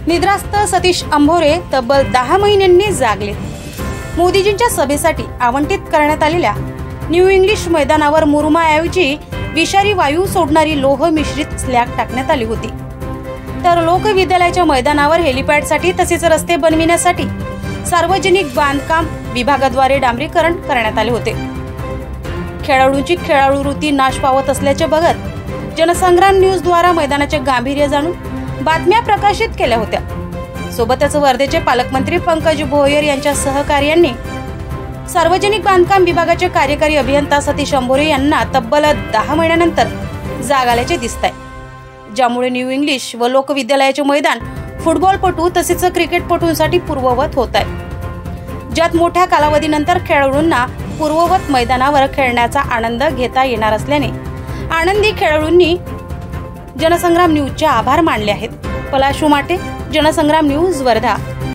निद्रास्त सतीश अंभोरे तब्बल 10 महिन्यांनी जागले। मोदीजींच्या सभेसाठी आवंटित करण्यात आलेल्या न्यू इंग्लिश मैदानावर मुरुमाऐवजी विषारी वायू सोडणारी लोह मिश्रित स्लॅग टाकण्यात आली होती। तर लोकविद्यालयाच्या मैदानावर हेलिपॅडसाठी तसेच रस्ते बनविण्यासाठी सार्वजनिक बांधकाम विभागाद्वारे डांबरीकरण करण्यात आले होते। खेळाडूंची खेळाडू वृत्ती नाश पावत असल्याचे बघत जनसंग्राम न्यूज द्वारा मैदानाचे गांभीर्य जाणून बातम्या प्रकाशित केल्या होत्या। सोबतच वर्धेचे पालकमंत्री पंकज भोयर यांच्या सहकार्यांनी सार्वजनिक बांधकाम विभागाचे कार्यकारी अभियंता सतीश अंभोरे यांना तब्बल 10 महिन्यानंतर जाग आल्याचे दिसत आहे, ज्यामुळे न्यू इंग्लिश व लोकविद्यालयाचे मैदान फुटबॉलपटू तसेच क्रिकेटपटूंसाठी पूर्ववत होत आहे, ज्यात मोठ्या कालावधीनंतर खेळाडूंना पूर्ववत मैदानावर खेळण्याचा आनंद घेता येणार असल्याने आनंदी खेळाडूंनी जनसंग्राम न्यूजचे आभार मानले आहेत। पलाशू माटे, जनसंग्राम न्यूज, वर्धा।